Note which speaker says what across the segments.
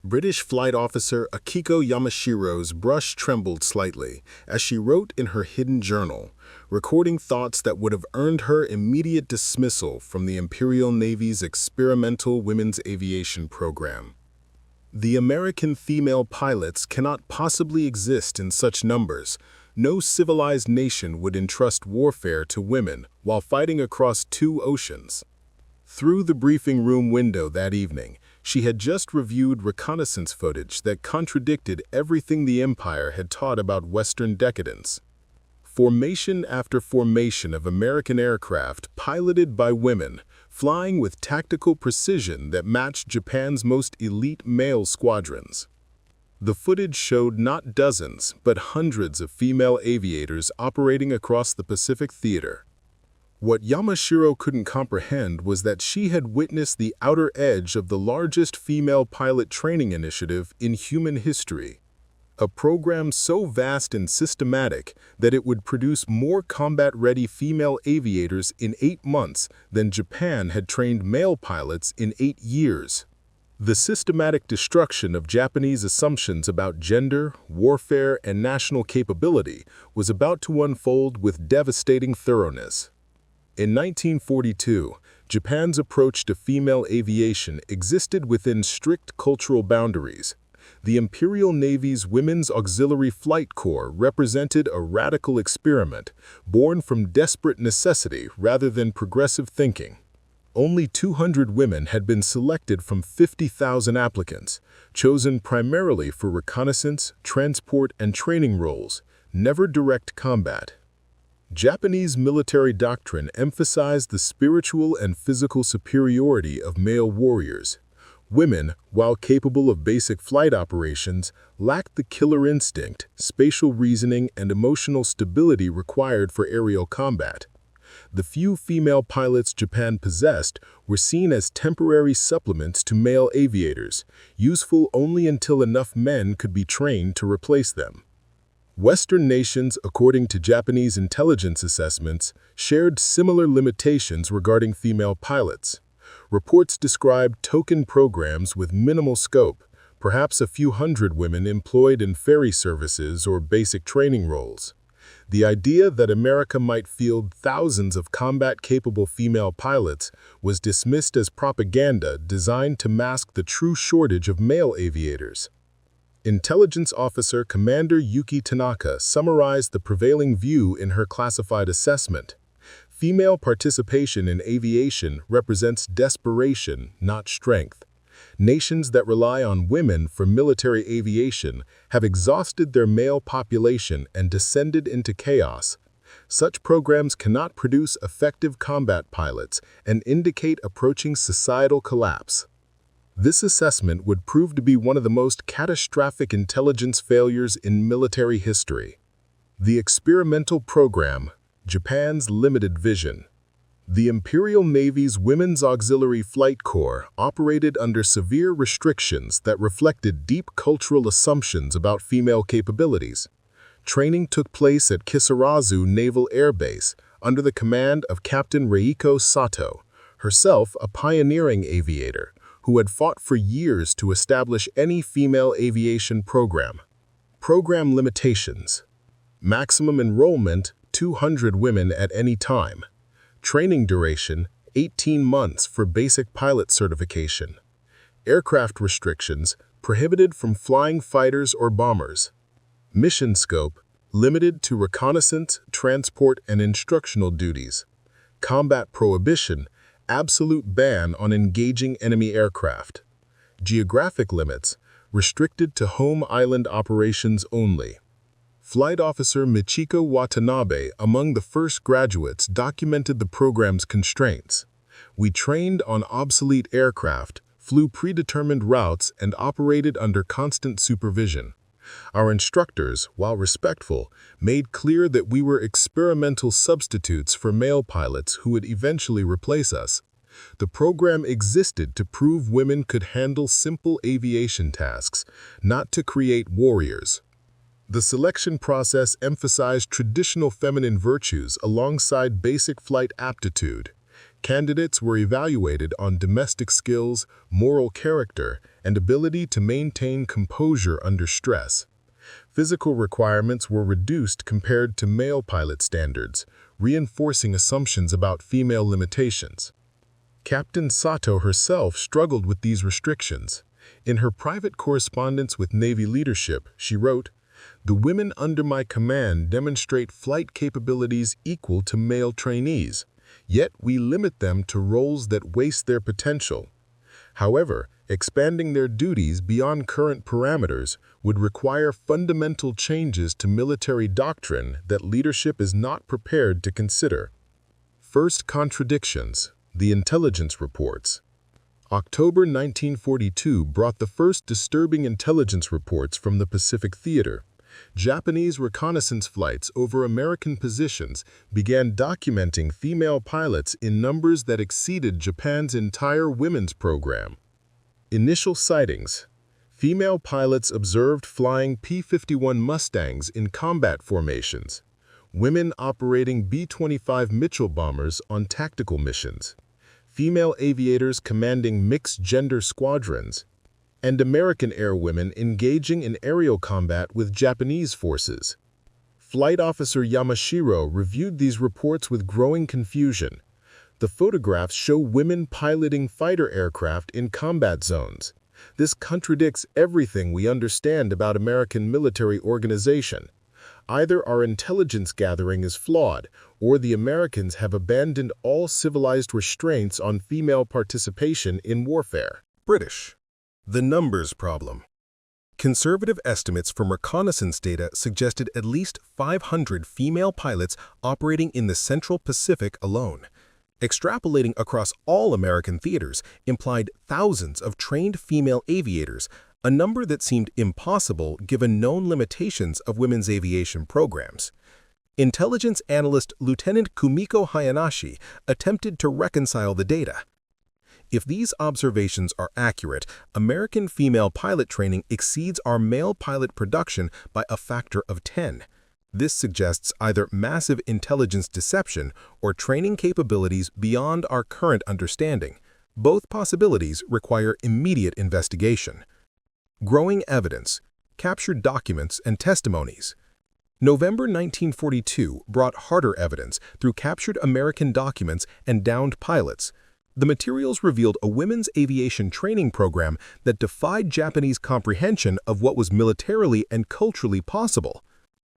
Speaker 1: British Flight Officer Akiko Yamashiro's brush trembled slightly as she wrote in her hidden journal, recording thoughts that would have earned her immediate dismissal from the Imperial Navy's experimental women's aviation program. The American female pilots cannot possibly exist in such numbers. No civilized nation would entrust warfare to women while fighting across two oceans. Through the briefing room window that evening, she had just reviewed reconnaissance footage that contradicted everything the Empire had taught about Western decadence. Formation after formation of American aircraft piloted by women, flying with tactical precision that matched Japan's most elite male squadrons. The footage showed not dozens, but hundreds of female aviators operating across the Pacific theater. What Yamashiro couldn't comprehend was that she had witnessed the outer edge of the largest female pilot training initiative in human history. A program so vast and systematic that it would produce more combat-ready female aviators in 8 months than Japan had trained male pilots in 8 years. The systematic destruction of Japanese assumptions about gender, warfare, and national capability was about to unfold with devastating thoroughness. In 1942, Japan's approach to female aviation existed within strict cultural boundaries. The Imperial Navy's Women's Auxiliary Flight Corps represented a radical experiment, born from desperate necessity rather than progressive thinking. Only 200 women had been selected from 50,000 applicants, chosen primarily for reconnaissance, transport, and training roles, never direct combat. Japanese military doctrine emphasized the spiritual and physical superiority of male warriors. Women, while capable of basic flight operations, lacked the killer instinct, spatial reasoning, and emotional stability required for aerial combat. The few female pilots Japan possessed were seen as temporary supplements to male aviators, useful only until enough men could be trained to replace them. Western nations, according to Japanese intelligence assessments, shared similar limitations regarding female pilots. Reports described token programs with minimal scope, perhaps a few hundred women employed in ferry services or basic training roles. The idea that America might field thousands of combat-capable female pilots was dismissed as propaganda designed to mask the true shortage of male aviators. Intelligence Officer Commander Yuki Tanaka summarized the prevailing view in her classified assessment. Female participation in aviation represents desperation, not strength. Nations that rely on women for military aviation have exhausted their male population and descended into chaos. Such programs cannot produce effective combat pilots and indicate approaching societal collapse. This assessment would prove to be one of the most catastrophic intelligence failures in military history. The experimental program, Japan's limited vision. The Imperial Navy's Women's Auxiliary Flight Corps operated under severe restrictions that reflected deep cultural assumptions about female capabilities. Training took place at Kisarazu Naval Air Base under the command of Captain Reiko Sato, herself a pioneering aviator, who had fought for years to establish any female aviation program. Program limitations. Maximum enrollment, 200 women at any time. Training duration, 18 months for basic pilot certification. Aircraft restrictions, prohibited from flying fighters or bombers. Mission scope, limited to reconnaissance, transport, and instructional duties. Combat prohibition, absolute ban on engaging enemy aircraft. Geographic limits, restricted to home island operations only. Flight Officer Michiko Watanabe, among the first graduates, documented the program's constraints. We trained on obsolete aircraft, flew predetermined routes, and operated under constant supervision. Our instructors, while respectful, made clear that we were experimental substitutes for male pilots who would eventually replace us. The program existed to prove women could handle simple aviation tasks, not to create warriors. The selection process emphasized traditional feminine virtues alongside basic flight aptitude. Candidates were evaluated on domestic skills, moral character, and ability to maintain composure under stress. Physical requirements were reduced compared to male pilot standards, reinforcing assumptions about female limitations. Captain Sato herself struggled with these restrictions. In her private correspondence with Navy leadership, she wrote, "The women under my command demonstrate flight capabilities equal to male trainees, yet we limit them to roles that waste their potential. However, expanding their duties beyond current parameters would require fundamental changes to military doctrine that leadership is not prepared to consider." First contradictions, the intelligence reports. October 1942 brought the first disturbing intelligence reports from the Pacific Theater. Japanese reconnaissance flights over American positions began documenting female pilots in numbers that exceeded Japan's entire women's program. Initial sightings. Female pilots observed flying P-51 Mustangs in combat formations. Women operating B-25 Mitchell bombers on tactical missions. Female aviators commanding mixed-gender squadrons. And American airwomen engaging in aerial combat with Japanese forces. Flight Officer Yamashiro reviewed these reports with growing confusion. The photographs show women piloting fighter aircraft in combat zones. This contradicts everything we understand about American military organization. Either our intelligence gathering is flawed, or the Americans have abandoned all civilized restraints on female participation in warfare. British. The numbers problem. Conservative estimates from reconnaissance data suggested at least 500 female pilots operating in the Central Pacific alone. Extrapolating across all American theaters implied thousands of trained female aviators, a number that seemed impossible given known limitations of women's aviation programs. Intelligence analyst Lieutenant Kumiko Hayanashi attempted to reconcile the data. If these observations are accurate, American female pilot training exceeds our male pilot production by a factor of 10. This suggests either massive intelligence deception or training capabilities beyond our current understanding. Both possibilities require immediate investigation. Growing evidence, captured documents, and testimonies. November 1942 brought harder evidence through captured American documents and downed pilots. The materials revealed a women's aviation training program that defied Japanese comprehension of what was militarily and culturally possible.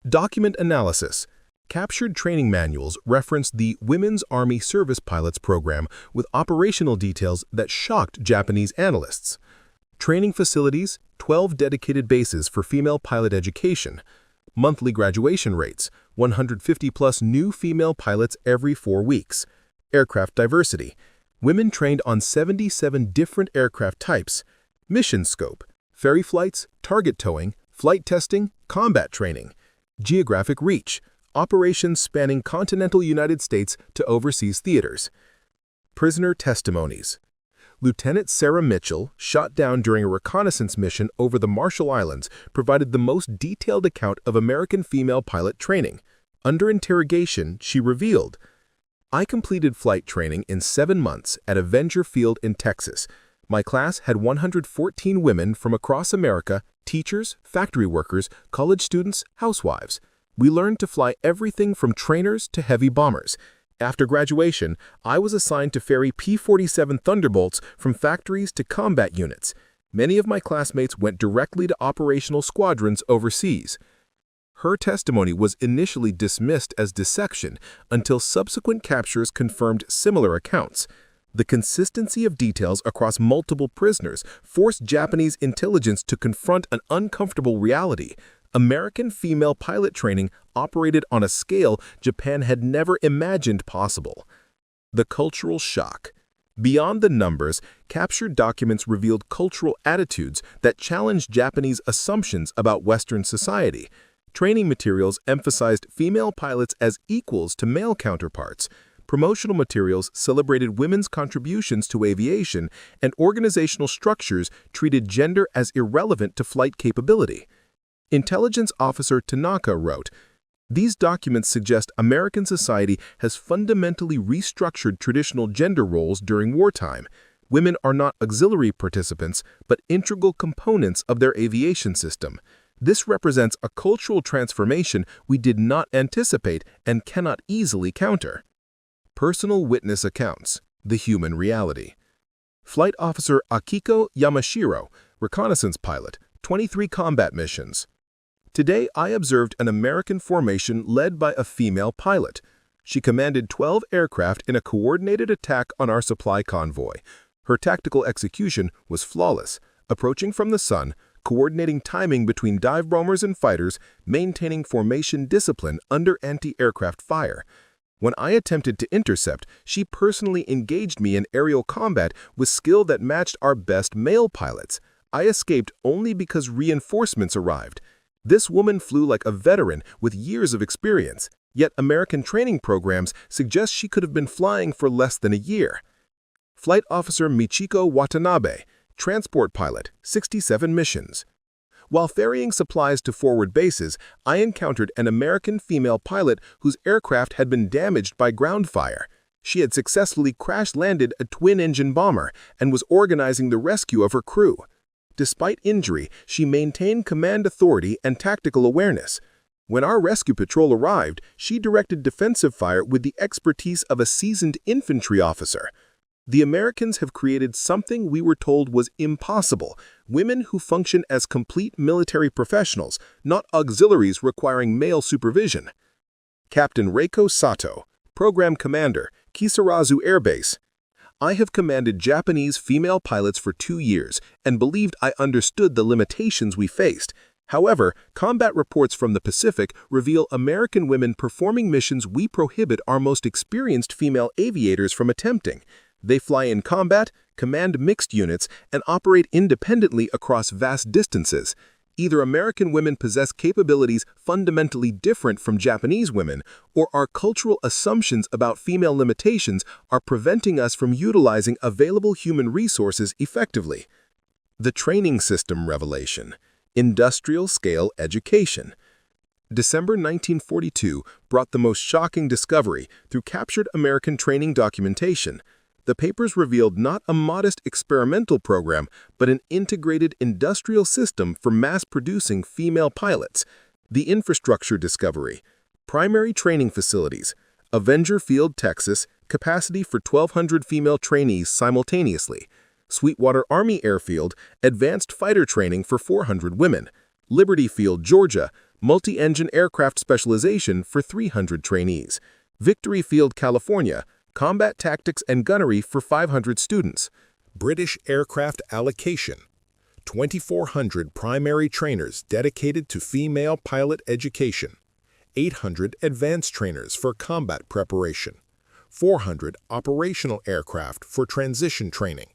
Speaker 1: Document analysis. Captured training manuals referenced the Women's Army Service Pilots program with operational details that shocked Japanese analysts. Training facilities, 12 dedicated bases for female pilot education. Monthly graduation rates, 150+ new female pilots every 4 weeks. Aircraft diversity. Women trained on 77 different aircraft types. Mission scope, ferry flights, target towing, flight testing, combat training. Geographic reach, operations spanning continental United States to overseas theaters. Prisoner testimonies. Lieutenant Sarah Mitchell, shot down during a reconnaissance mission over the Marshall Islands, provided the most detailed account of American female pilot training. Under interrogation, she revealed, "I completed flight training in 7 months at Avenger Field in Texas. My class had 114 women from across America, teachers, factory workers, college students, housewives. We learned to fly everything from trainers to heavy bombers. After graduation, I was assigned to ferry P-47 Thunderbolts from factories to combat units. Many of my classmates went directly to operational squadrons overseas." Her testimony was initially dismissed as deception until subsequent captures confirmed similar accounts. The consistency of details across multiple prisoners forced Japanese intelligence to confront an uncomfortable reality. American female pilot training operated on a scale Japan had never imagined possible. The cultural shock. Beyond the numbers, captured documents revealed cultural attitudes that challenged Japanese assumptions about Western society. Training materials emphasized female pilots as equals to male counterparts. Promotional materials celebrated women's contributions to aviation, and organizational structures treated gender as irrelevant to flight capability. Intelligence Officer Tanaka wrote, "These documents suggest American society has fundamentally restructured traditional gender roles during wartime.
Speaker 2: Women are not auxiliary participants, but integral components of their aviation system. This represents a cultural transformation we did not anticipate and cannot easily counter. Personal witness accounts, the human reality. Flight Officer Akiko Yamashiro, reconnaissance pilot, 23 combat missions. Today, I observed an American formation led by a female pilot. She commanded 12 aircraft in a coordinated attack on our supply convoy. Her tactical execution was flawless, approaching from the sun, coordinating timing between dive bombers and fighters, maintaining formation discipline under anti-aircraft fire. When I attempted to intercept, she personally engaged me in aerial combat with skill that matched our best male pilots. I escaped only because reinforcements arrived. This woman flew like a veteran with years of experience, yet American training programs suggest she could have been flying for less than a year. Flight Officer Michiko Watanabe, transport pilot, 67 missions. While ferrying supplies to forward bases, I encountered an American female pilot whose aircraft had been damaged by ground fire. She had successfully crash-landed a twin-engine bomber and was organizing the rescue of her crew. Despite injury, she maintained command authority and tactical awareness. When our rescue patrol arrived, she directed defensive fire with the expertise of a seasoned infantry officer. The Americans have created something we were told was impossible: women who function as complete military professionals, not auxiliaries requiring male supervision. Captain Reiko Sato, Program Commander, Kisarazu Air Base. I have commanded Japanese female pilots for 2 years and believed I understood the limitations we faced. However, combat reports from the Pacific reveal American women performing missions we prohibit our most experienced female aviators from attempting. They fly in combat, command mixed units, and operate independently across vast distances. Either American women possess capabilities fundamentally different from Japanese women, or our cultural assumptions about female limitations are preventing us from utilizing available human resources effectively. The Training System Revelation. Industrial-scale education. December 1942 brought the most shocking discovery through captured American training documentation. The papers revealed not a modest experimental program, but an integrated industrial system for mass-producing female pilots. The infrastructure discovery. Primary training facilities. Avenger Field, Texas, capacity for 1,200 female trainees simultaneously. Sweetwater Army Airfield, advanced fighter training for 400 women. Liberty Field, Georgia, multi-engine aircraft specialization for 300 trainees. Victory Field, California, combat tactics and gunnery for 500 students.
Speaker 1: British aircraft allocation. 2,400 primary trainers dedicated to female pilot education. 800 advanced trainers for combat preparation. 400 operational aircraft for transition training.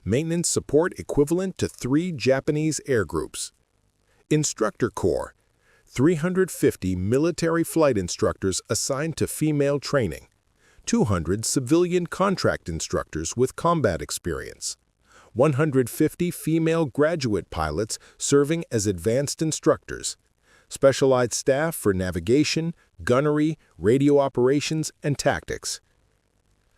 Speaker 1: Maintenance support equivalent to 3 Japanese air groups. Instructor Corps. 350 military flight instructors assigned to female training. 200 civilian contract instructors with combat experience. 150 female graduate pilots serving as advanced instructors. Specialized staff for navigation, gunnery, radio operations, and tactics.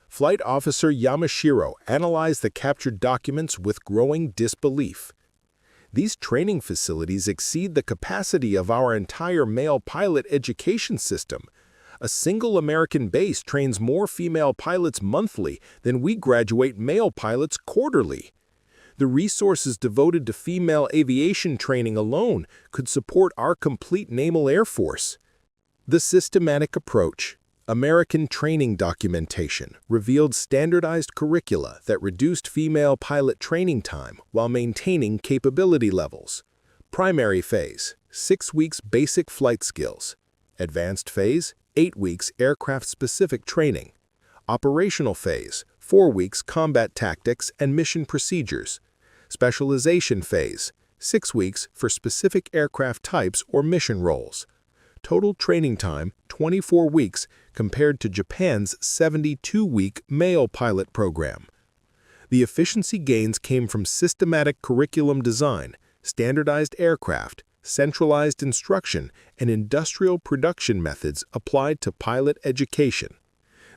Speaker 1: Flight Officer Yamashiro analyzed the captured documents with growing disbelief. These training facilities exceed the capacity of our entire male pilot education system. A single American base trains more female pilots monthly than we graduate male pilots quarterly. The resources devoted to female aviation training alone could support our complete naval air force. The systematic approach. American training documentation revealed standardized curricula that reduced female pilot training time while maintaining capability levels. Primary phase, 6 weeks basic flight skills. Advanced phase, 8 weeks aircraft-specific training. Operational phase, 4 weeks combat tactics and mission procedures. Specialization phase, 6 weeks for specific aircraft types or mission roles. Total training time, 24 weeks, compared to Japan's 72-week male pilot program. The efficiency gains came from systematic curriculum design, standardized aircraft, centralized instruction, and industrial production methods applied to pilot education.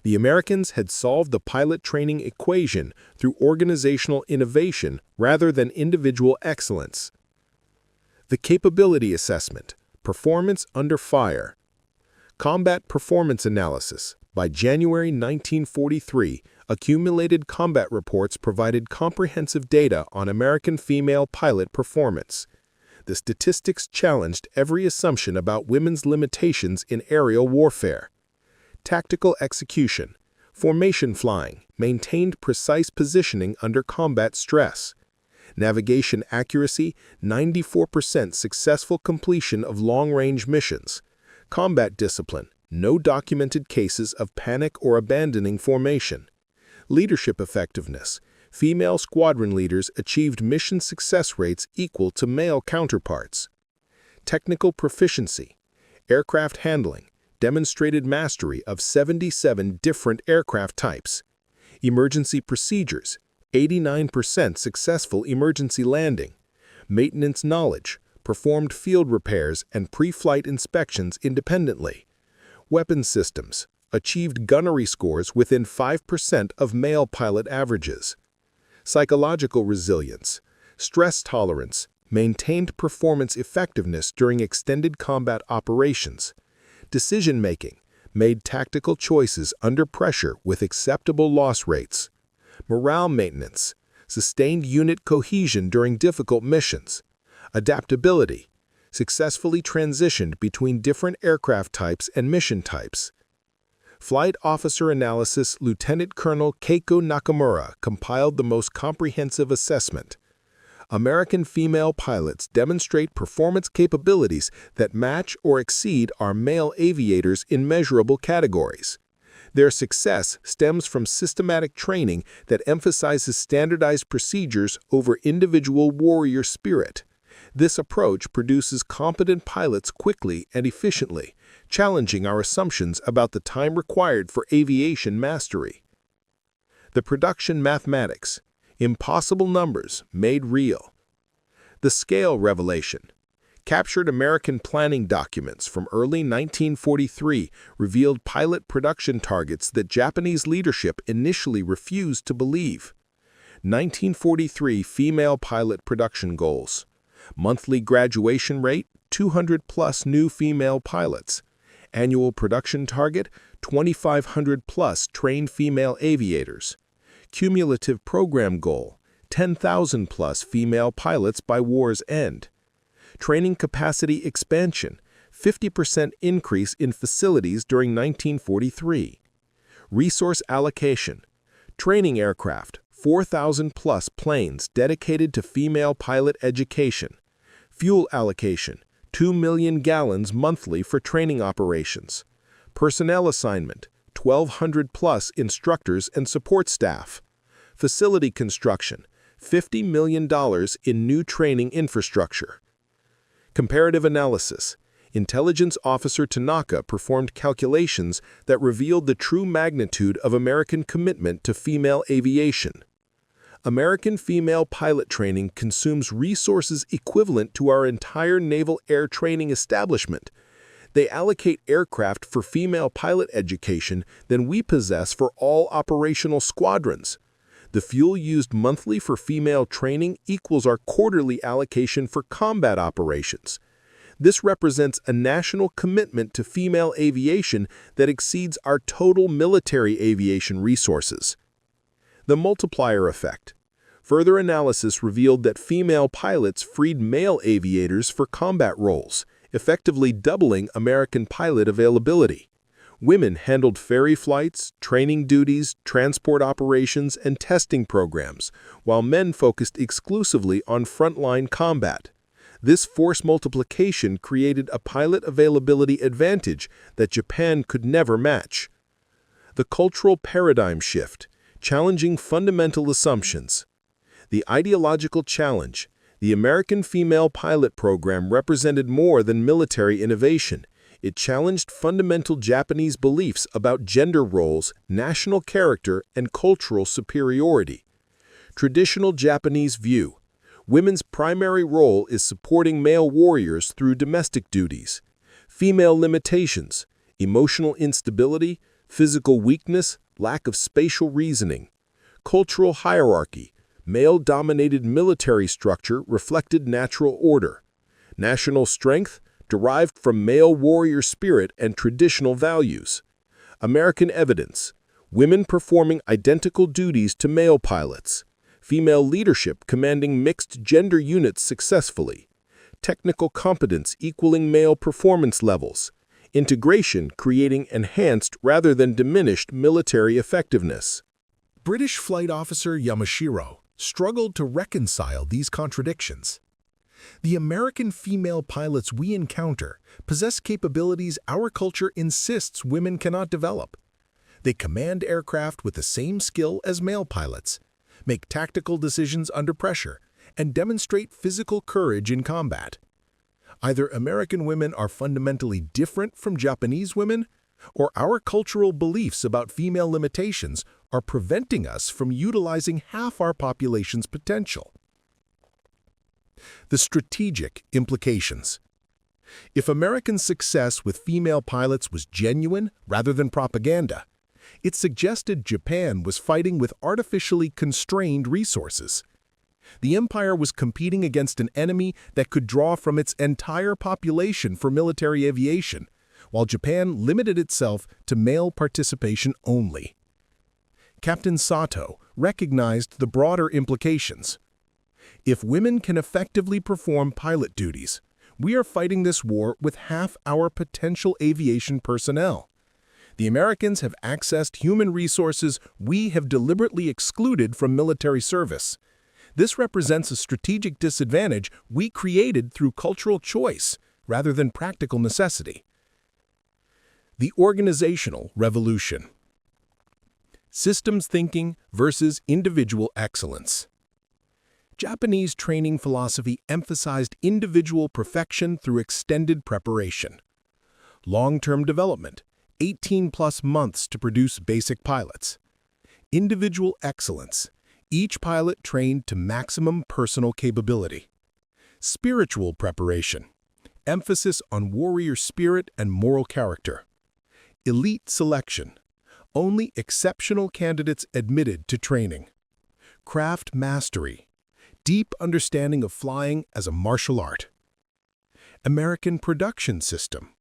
Speaker 2: The Americans had solved the pilot training equation through organizational innovation rather than individual excellence. The Capability Assessment, Performance Under Fire. Combat Performance Analysis. By January 1943, accumulated combat reports provided comprehensive data on American female pilot performance. The statistics challenged every assumption about women's limitations in aerial warfare. Tactical execution. Formation flying, maintained precise positioning under combat stress. Navigation accuracy, 94% successful completion of long-range missions. Combat discipline, no documented cases of panic or abandoning formation. Leadership effectiveness. Female squadron leaders achieved mission success rates equal to male counterparts. Technical proficiency. Aircraft handling. Demonstrated mastery of 77 different aircraft types. Emergency procedures. 89% successful emergency landing. Maintenance knowledge. Performed field repairs and pre-flight inspections independently. Weapon systems. Achieved gunnery scores within 5% of male pilot averages. Psychological resilience. Stress tolerance. Maintained performance effectiveness during extended combat operations. Decision-making. Made tactical choices under pressure with acceptable loss rates. Morale maintenance. Sustained unit cohesion during difficult missions. Adaptability. Successfully transitioned between different aircraft types and mission types. Flight Officer Analysis Lieutenant Colonel Keiko Nakamura compiled the most comprehensive assessment. American female pilots demonstrate performance capabilities that match or exceed our male aviators in measurable categories. Their success stems from systematic training that emphasizes standardized procedures over individual warrior spirit. This approach produces competent pilots quickly and efficiently, challenging our assumptions about the time required for aviation mastery. The production mathematics. Impossible numbers made real. The scale revelation. Captured American planning documents from early 1943 revealed pilot production targets that Japanese leadership initially refused to believe. 1943 female pilot production goals. Monthly graduation rate, 200+ new female pilots. Annual production target, 2,500+ trained female aviators. Cumulative program goal, 10,000+ female pilots by war's end. Training capacity expansion, 50% increase in facilities during 1943. Resource allocation, training aircraft, 4,000+ planes dedicated to female pilot education. Fuel allocation, 2 million gallons monthly for training operations. Personnel assignment, 1,200+ instructors and support staff. Facility construction, $50 million in new training infrastructure. Comparative analysis. Intelligence Officer Tanaka performed calculations that revealed the true magnitude of American commitment to female aviation. American female pilot training consumes resources equivalent to our entire naval air training establishment. They allocate aircraft for female pilot education than we possess for all operational squadrons. The fuel used monthly for female training equals our quarterly allocation for combat operations. This represents a national commitment to female aviation that exceeds our total military aviation resources. The multiplier effect. Further analysis revealed that female pilots freed male aviators for combat roles, effectively doubling American pilot availability. Women handled ferry flights, training duties, transport operations, and testing programs, while men focused exclusively on frontline combat. This force multiplication created a pilot availability advantage that Japan could never match. The cultural paradigm shift, challenging fundamental assumptions. The ideological challenge. The American female pilot program represented more than military innovation. It challenged fundamental Japanese beliefs about gender roles, national character, and cultural superiority. Traditional Japanese view. Women's primary role is supporting male warriors through domestic duties. Female limitations. Emotional instability, Physical weakness, lack of spatial reasoning. Cultural hierarchy. Male-dominated military structure reflected natural order. National strength, derived from male warrior spirit and traditional values. American evidence. Women performing identical duties to male pilots. Female leadership commanding mixed gender units successfully. Technical competence equaling male performance levels. Integration creating enhanced rather than diminished military effectiveness.
Speaker 3: British Flight Officer Yamashiro struggled to reconcile these contradictions. The American female pilots we encounter possess capabilities our culture insists women cannot develop. They command aircraft with the same skill as male pilots, make tactical decisions under pressure, and demonstrate physical courage in combat. Either American women are fundamentally different from Japanese women, or our cultural beliefs about female limitations are preventing us from utilizing half our population's potential. The strategic implications. If American success with female pilots was genuine rather than propaganda, it suggested Japan was fighting with artificially constrained resources. The empire was competing against an enemy that could draw from its entire population for military aviation, while Japan limited itself to male participation only. Captain Sato recognized the broader implications. If women can effectively perform pilot duties, we are fighting this war with half our potential aviation personnel. The Americans have accessed human resources we have deliberately excluded from military service. This represents a strategic disadvantage we created through cultural choice rather than practical necessity. The organizational revolution. Systems thinking versus individual excellence. Japanese training philosophy emphasized individual perfection through extended preparation. Long-term development, 18+ months to produce basic pilots. Individual excellence, each pilot trained to maximum personal capability. Spiritual preparation, emphasis on warrior spirit and moral character. Elite selection, only exceptional candidates admitted to training. Craft mastery, deep understanding of flying as a martial art. American production system.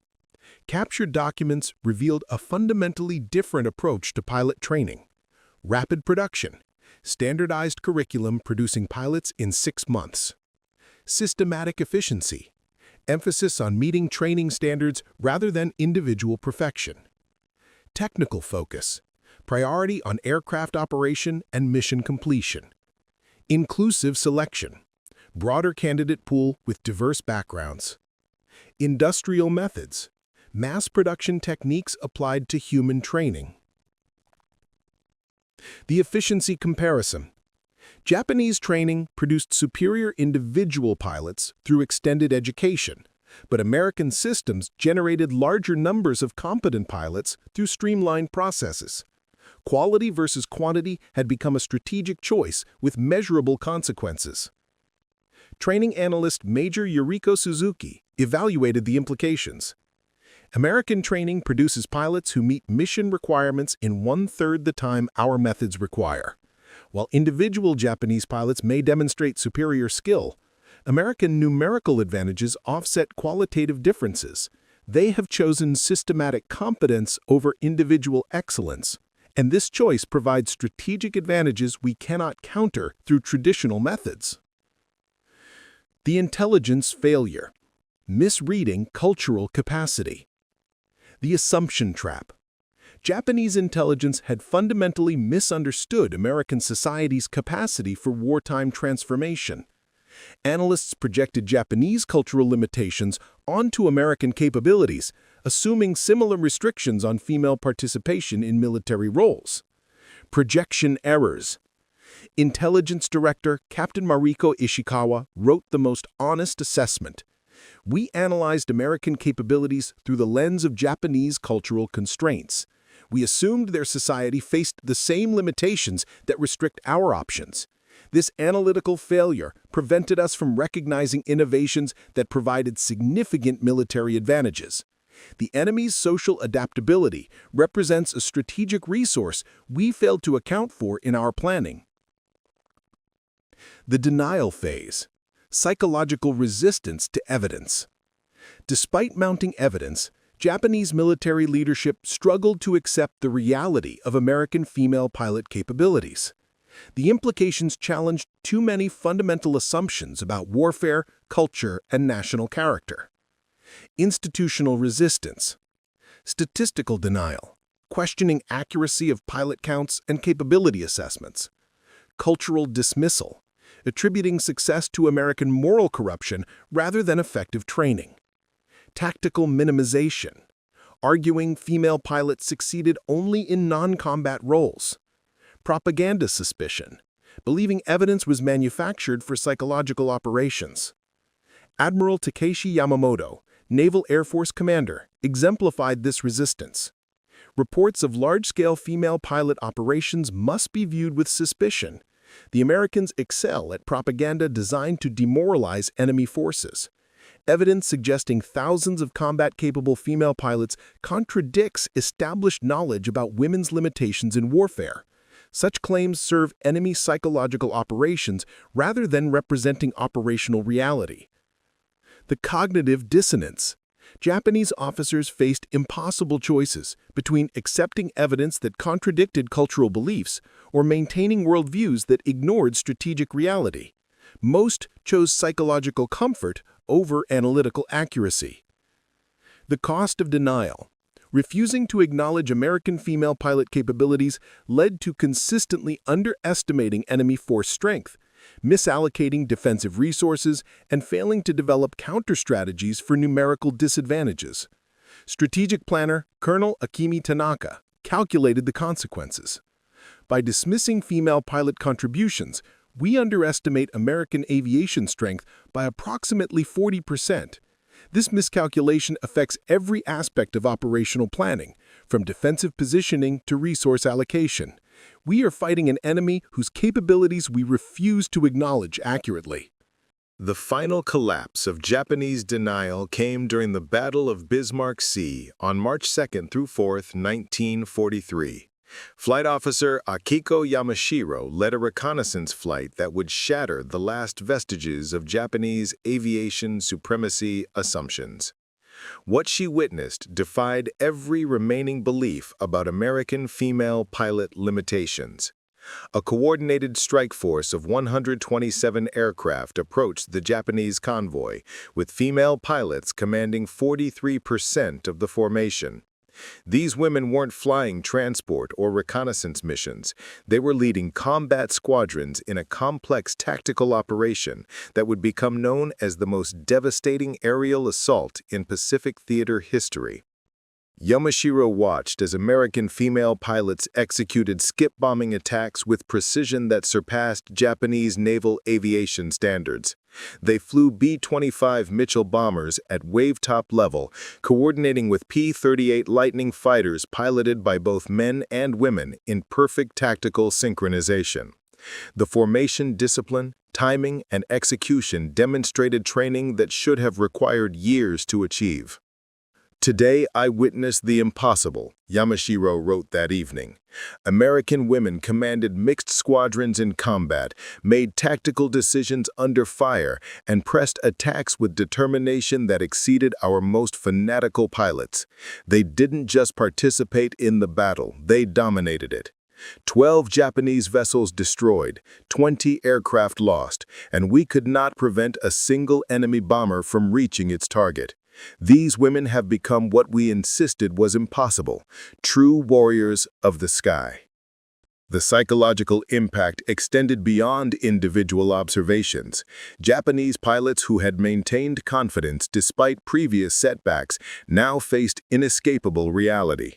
Speaker 3: Captured documents revealed a fundamentally different approach to pilot training. Rapid production, standardized curriculum producing pilots in 6 months. Systematic efficiency, emphasis on meeting training standards rather than individual perfection. Technical focus, priority on aircraft operation and mission completion. Inclusive selection, broader candidate pool with diverse backgrounds. Industrial methods, mass production techniques applied to human training. The efficiency comparison. Japanese training produced superior individual pilots through extended education, but American systems generated larger numbers of competent pilots through streamlined processes. Quality versus quantity had become a strategic choice with measurable consequences. Training analyst Major Yuriko Suzuki evaluated the implications. American training produces pilots who meet mission requirements in 1/3 the time our methods require. While individual Japanese pilots may demonstrate superior skill, American numerical advantages offset qualitative differences. They have chosen systematic competence over individual excellence, and this choice provides strategic advantages we cannot counter through traditional methods. The intelligence failure. Misreading cultural capacity. The assumption trap. Japanese intelligence had fundamentally misunderstood American society's capacity for wartime transformation. Analysts projected Japanese cultural limitations onto American capabilities, assuming similar restrictions on female participation in military roles. Projection errors. Intelligence Director Captain Mariko Ishikawa wrote the most honest assessment. We analyzed American capabilities through the lens of Japanese cultural constraints. We assumed their society faced the same limitations that restrict our options. This analytical failure prevented us from recognizing innovations that provided significant military advantages. The enemy's social adaptability represents a strategic resource we failed to account for in our planning. The denial phase. Psychological resistance to evidence. Despite mounting evidence, Japanese military leadership struggled to accept the reality of American female pilot capabilities. The implications challenged too many fundamental assumptions about warfare, culture, and national character. Institutional resistance. Statistical denial, questioning accuracy of pilot counts and capability assessments. Cultural dismissal, attributing success to American moral corruption rather than effective training. Tactical minimization, arguing female pilots succeeded only in non-combat roles. Propaganda suspicion, believing evidence was manufactured for psychological operations. Admiral Takeshi Yamamoto, Naval Air Force commander, exemplified this resistance. Reports of large-scale female pilot operations must be viewed with suspicion. The Americans excel at propaganda designed to demoralize enemy forces. Evidence suggesting thousands of combat-capable female pilots contradicts established knowledge about women's limitations in warfare. Such claims serve enemy psychological operations rather than representing operational reality. The cognitive dissonance. Japanese officers faced impossible choices between accepting evidence that contradicted cultural beliefs or maintaining worldviews that ignored strategic reality. Most chose psychological comfort over analytical accuracy. The cost of denial. Refusing to acknowledge American female pilot capabilities led to consistently underestimating enemy force strength, misallocating defensive resources, and failing to develop counter-strategies for numerical disadvantages. Strategic planner Colonel Akimi Tanaka calculated the consequences. By dismissing female pilot contributions, we underestimate American aviation strength by approximately 40%. This miscalculation affects every aspect of operational planning, from defensive positioning to resource allocation. We are fighting an enemy whose capabilities we refuse to acknowledge accurately.
Speaker 1: The final collapse of Japanese denial came during the Battle of Bismarck Sea on March 2 through 4, 1943. Flight Officer Akiko Yamashiro led a reconnaissance flight that would shatter the last vestiges of Japanese aviation supremacy assumptions. What she witnessed defied every remaining belief about American female pilot limitations. A coordinated strike force of 127 aircraft approached the Japanese convoy, with female pilots commanding 43% of the formation. These women weren't flying transport or reconnaissance missions. They were leading combat squadrons in a complex tactical operation that would become known as the most devastating aerial assault in Pacific theater history. Yamashiro watched as American female pilots executed skip-bombing attacks with precision that surpassed Japanese naval aviation standards. They flew B-25 Mitchell bombers at wave-top level, coordinating with P-38 Lightning fighters piloted by both men and women in perfect tactical synchronization. The formation discipline, timing, and execution demonstrated training that should have required years to achieve. "Today I witnessed the impossible," Yamashiro wrote that evening. American women commanded mixed squadrons in combat, made tactical decisions under fire, and pressed attacks with determination that exceeded our most fanatical pilots. They didn't just participate in the battle, they dominated it. 12 Japanese vessels destroyed, 20 aircraft lost, and we could not prevent a single enemy bomber from reaching its target. These women have become what we insisted was impossible, true warriors of the sky. The psychological impact extended beyond individual observations. Japanese pilots who had maintained confidence despite previous setbacks now faced inescapable reality.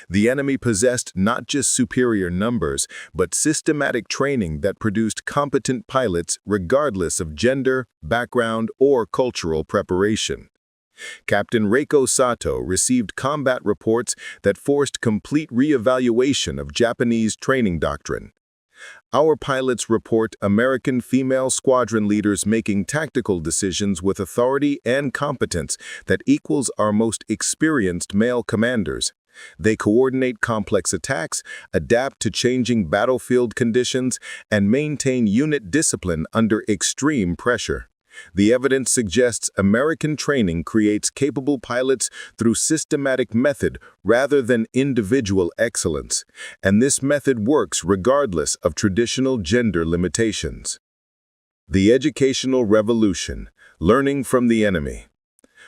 Speaker 1: The enemy possessed not just superior numbers, but systematic training that produced competent pilots regardless of gender, background, or cultural preparation. Captain Reiko Sato received combat reports that forced complete re-evaluation of Japanese training doctrine. Our pilots report American female squadron leaders making tactical decisions with authority and competence that equals our most experienced male commanders. They coordinate complex attacks, adapt to changing battlefield conditions, and maintain unit discipline under extreme pressure. The evidence suggests American training creates capable pilots through systematic method rather than individual excellence, and this method works regardless of traditional gender limitations. The Educational Revolution: Learning from the Enemy.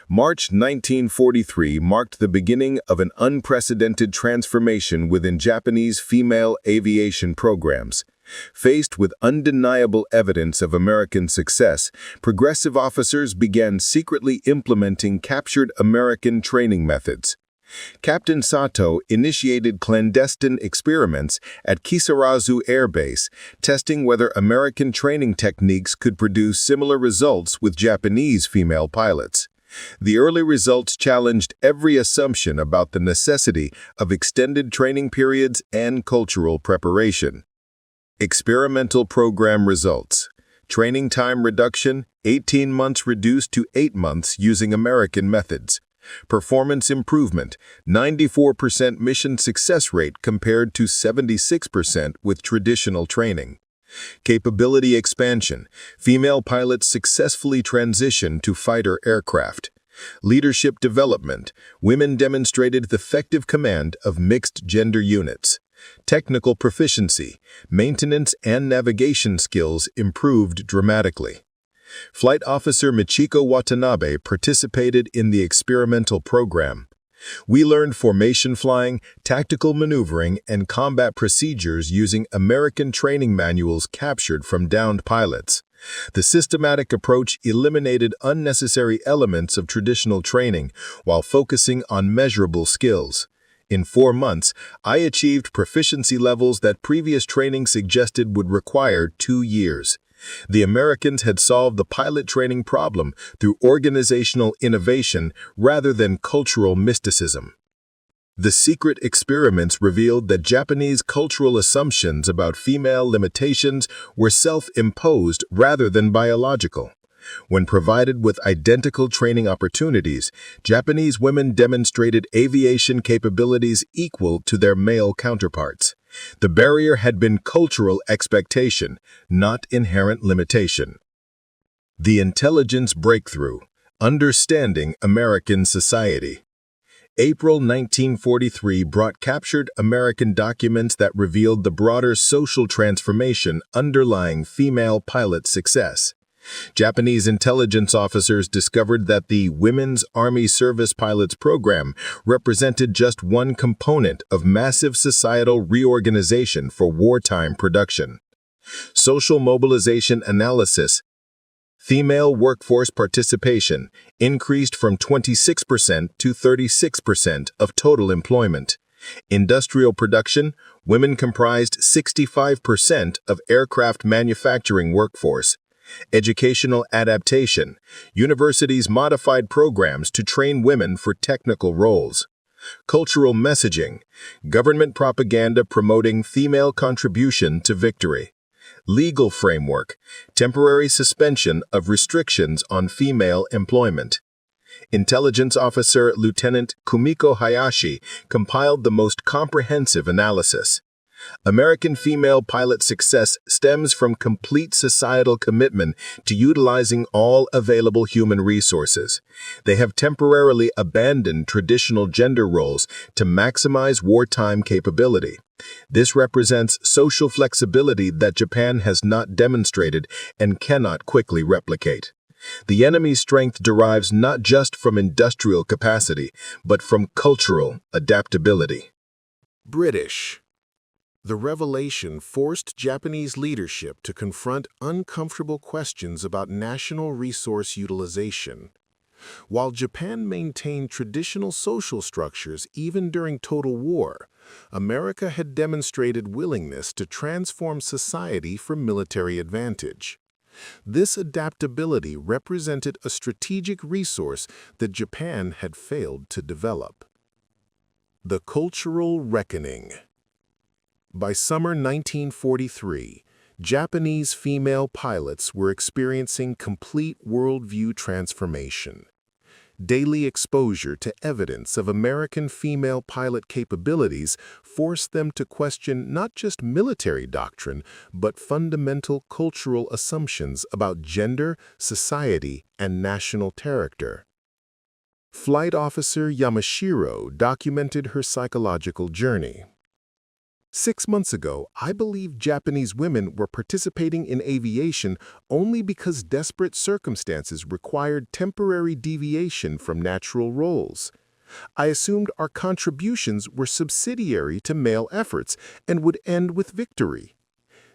Speaker 1: March 1943 marked the beginning of an unprecedented transformation within Japanese female aviation programs. Faced with undeniable evidence of American success, progressive officers began secretly implementing captured American training methods. Captain Sato initiated clandestine experiments at Kisarazu Air Base, testing whether American training techniques could produce similar results with Japanese female pilots. The early results challenged every assumption about the necessity of extended training periods and cultural preparation. Experimental program results: training time reduction, 18 months reduced to 8 months using American methods. Performance improvement, 94% mission success rate compared to 76% with traditional training. Capability expansion, female pilots successfully transitioned to fighter aircraft. Leadership development, women demonstrated effective command of mixed-gender units. Technical proficiency, maintenance and navigation skills improved dramatically. Flight Officer Michiko Watanabe participated in the experimental program. We learned formation flying, tactical maneuvering, and combat procedures using American training manuals captured from downed pilots. The systematic approach eliminated unnecessary elements of traditional training while focusing on measurable skills. In 4 months, I achieved proficiency levels that previous training suggested would require 2 years. The Americans had solved the pilot training problem through organizational innovation rather than cultural mysticism. The secret experiments revealed that Japanese cultural assumptions about female limitations were self-imposed rather than biological. When provided with identical training opportunities, Japanese women demonstrated aviation capabilities equal to their male counterparts. The barrier had been cultural expectation, not inherent limitation. The Intelligence Breakthrough: Understanding American Society. April 1943 brought captured American documents that revealed the broader social transformation underlying female pilot success. Japanese intelligence officers discovered that the Women's Army Service Pilots Program represented just one component of massive societal reorganization for wartime production. Social mobilization analysis: female workforce participation increased from 26% to 36% of total employment. Industrial production: women comprised 65% of aircraft manufacturing workforce. Educational adaptation: universities modified programs to train women for technical roles. Cultural messaging: government propaganda promoting female contribution to victory. Legal framework: temporary suspension of restrictions on female employment. Intelligence Officer Lieutenant Kumiko Hayashi compiled the most comprehensive analysis. American female pilot success stems from complete societal commitment to utilizing all available human resources. They have temporarily abandoned traditional gender roles to maximize wartime capability. This represents social flexibility that Japan has not demonstrated and cannot quickly replicate. The enemy's strength derives not just from industrial capacity, but from cultural adaptability.
Speaker 3: British. The revelation forced Japanese leadership to confront uncomfortable questions about national resource utilization. While Japan maintained traditional social structures even during total war, America had demonstrated willingness to transform society for military advantage. This adaptability represented a strategic resource that Japan had failed to develop. The Cultural Reckoning. By summer 1943, Japanese female pilots were experiencing complete worldview transformation. Daily exposure to evidence of American female pilot capabilities forced them to question not just military doctrine, but fundamental cultural assumptions about gender, society, and national character. Flight Officer Yamashiro documented her psychological journey. 6 months ago, I believed Japanese women were participating in aviation only because desperate circumstances required temporary deviation from natural roles. I assumed our contributions were subsidiary to male efforts and would end with victory.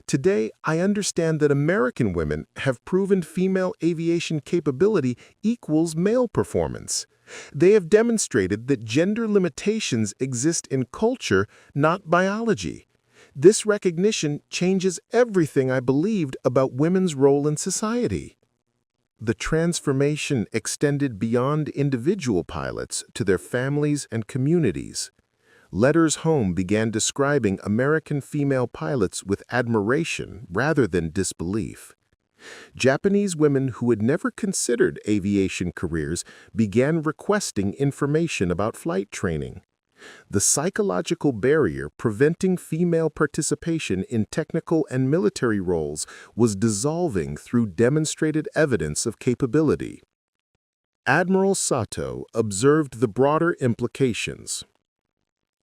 Speaker 3: Today, I understand that American women have proven female aviation capability equals male performance. They have demonstrated that gender limitations exist in culture, not biology. This recognition changes everything I believed about women's role in society. The transformation extended beyond individual pilots to their families and communities. Letters home began describing American female pilots with admiration rather than disbelief. Japanese women who had never considered aviation careers began requesting information about flight training. The psychological barrier preventing female participation in technical and military roles was dissolving through demonstrated evidence of capability. Admiral Sato observed the broader implications.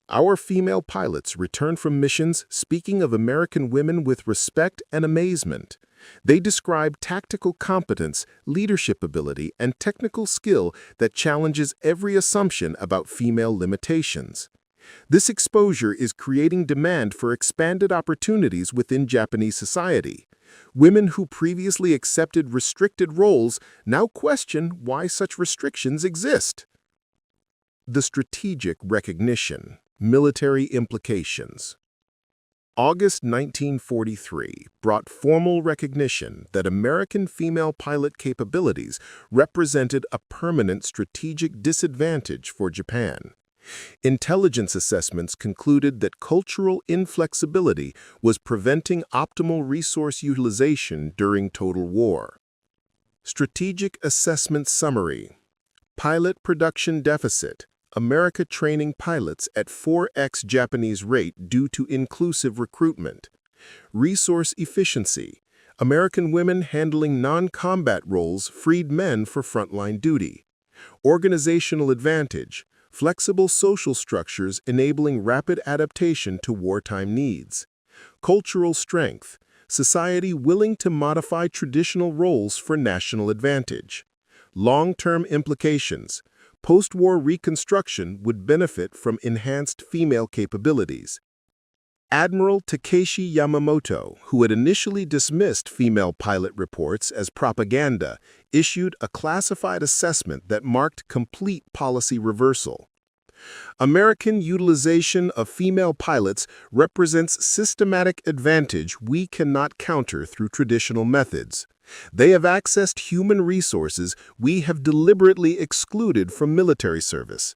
Speaker 3: Our female pilots returned from missions speaking of American women with respect and amazement. They described tactical competence, leadership ability, and technical skill that challenges every assumption about female limitations. This exposure is creating demand for expanded opportunities within Japanese society. Women who previously accepted restricted roles now question why such restrictions exist. The strategic recognition. Military implications. August 1943 brought formal recognition that American female pilot capabilities represented a permanent strategic disadvantage for Japan. Intelligence assessments concluded that cultural inflexibility was preventing optimal resource utilization during total war. Strategic Assessment Summary. Pilot production deficit. America training pilots at 4x Japanese rate due to inclusive recruitment. Resource efficiency. American women handling non-combat roles freed men for frontline duty. Organizational advantage. Flexible social structures enabling rapid adaptation to wartime needs. Cultural strength. Society willing to modify traditional roles for national advantage. Long-term implications. Post-war reconstruction would benefit from enhanced female capabilities. Admiral Takeshi Yamamoto, who had initially dismissed female pilot reports as propaganda, issued a classified assessment that marked complete policy reversal. American utilization of female pilots represents systematic advantage we cannot counter through traditional methods. They have accessed human resources we have deliberately excluded from military service.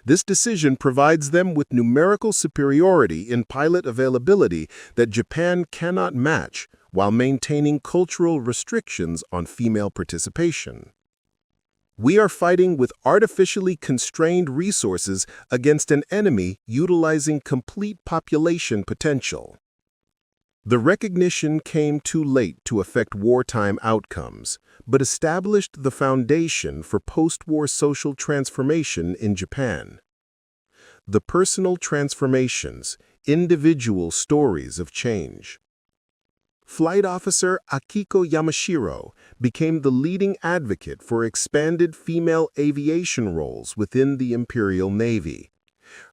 Speaker 3: This decision provides them with numerical superiority in pilot availability that Japan cannot match while maintaining cultural restrictions on female participation. We are fighting with artificially constrained resources against an enemy utilizing complete population potential. The recognition came too late to affect wartime outcomes, but established the foundation for post-war social transformation in Japan. The personal transformations, individual stories of change. Flight Officer Akiko Yamashiro became the leading advocate for expanded female aviation roles within the Imperial Navy.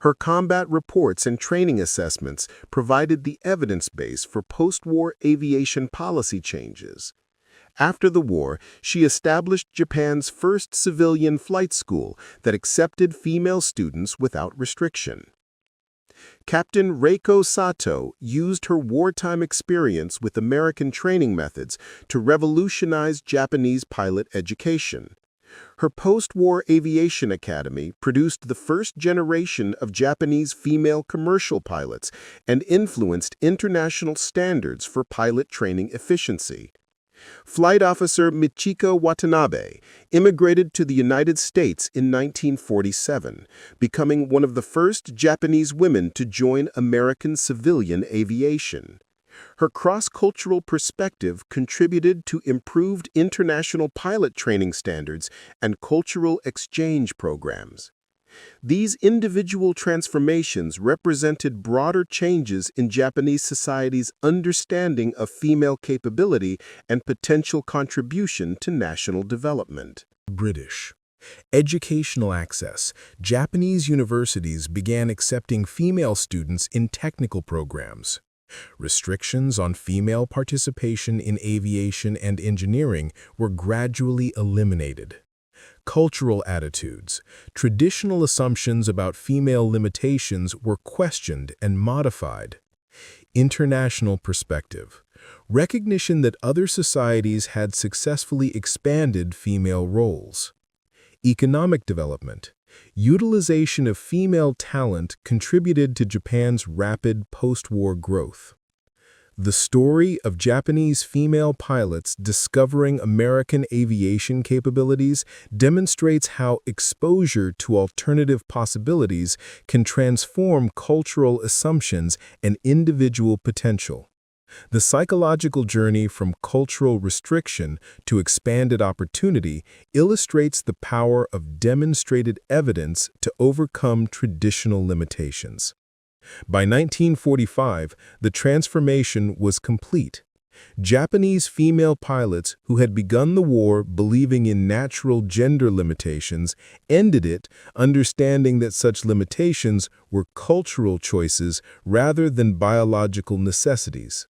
Speaker 3: Her combat reports and training assessments provided the evidence base for post-war aviation policy changes. After the war, she established Japan's first civilian flight school that accepted female students without restriction. Captain Reiko Sato used her wartime experience with American training methods to revolutionize Japanese pilot education.
Speaker 2: Her post-war aviation academy produced the first generation of Japanese female commercial pilots and influenced international standards for pilot training efficiency. Flight Officer Michiko Watanabe immigrated to the United States in 1947, becoming one of the first Japanese women to join American civilian aviation. Her cross-cultural perspective contributed to improved international pilot training standards and cultural exchange programs. These individual transformations represented broader changes in Japanese society's understanding of female capability and potential contribution to national development.
Speaker 3: British. Educational access. Japanese universities began accepting female students in technical programs. Restrictions on female participation in aviation and engineering were gradually eliminated. Cultural attitudes. Traditional assumptions about female limitations were questioned and modified. International perspective. Recognition that other societies had successfully expanded female roles. Economic development. Utilization of female talent contributed to Japan's rapid post-war growth. The story of Japanese female pilots discovering American aviation capabilities demonstrates how exposure to alternative possibilities can transform cultural assumptions and individual potential. The psychological journey from cultural restriction to expanded opportunity illustrates the power of demonstrated evidence to overcome traditional limitations. By 1945, the transformation was complete. Japanese female pilots who had begun the war believing in natural gender limitations ended it understanding that such limitations were cultural choices rather than biological necessities.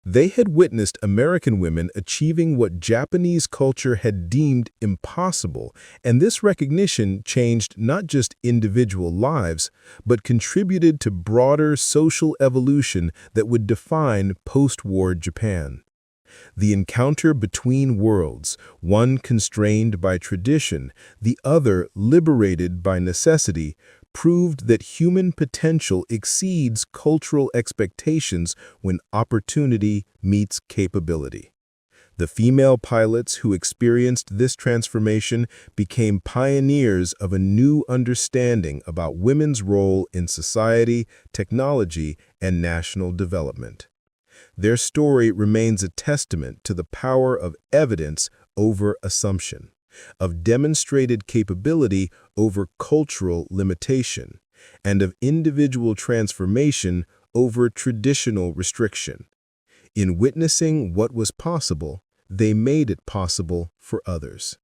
Speaker 3: They had witnessed American women achieving what Japanese culture had deemed impossible, and this recognition changed not just individual lives, but contributed to broader social evolution that would define post-war Japan. The encounter between worlds, one constrained by tradition, the other liberated by necessity, proved that human potential exceeds cultural expectations when opportunity meets capability. The female pilots who experienced this transformation became pioneers of a new understanding about women's role in society, technology, and national development. Their story remains a testament to the power of evidence over assumption, of demonstrated capability over cultural limitation, and of individual transformation over traditional restriction. In witnessing what was possible, they made it possible for others.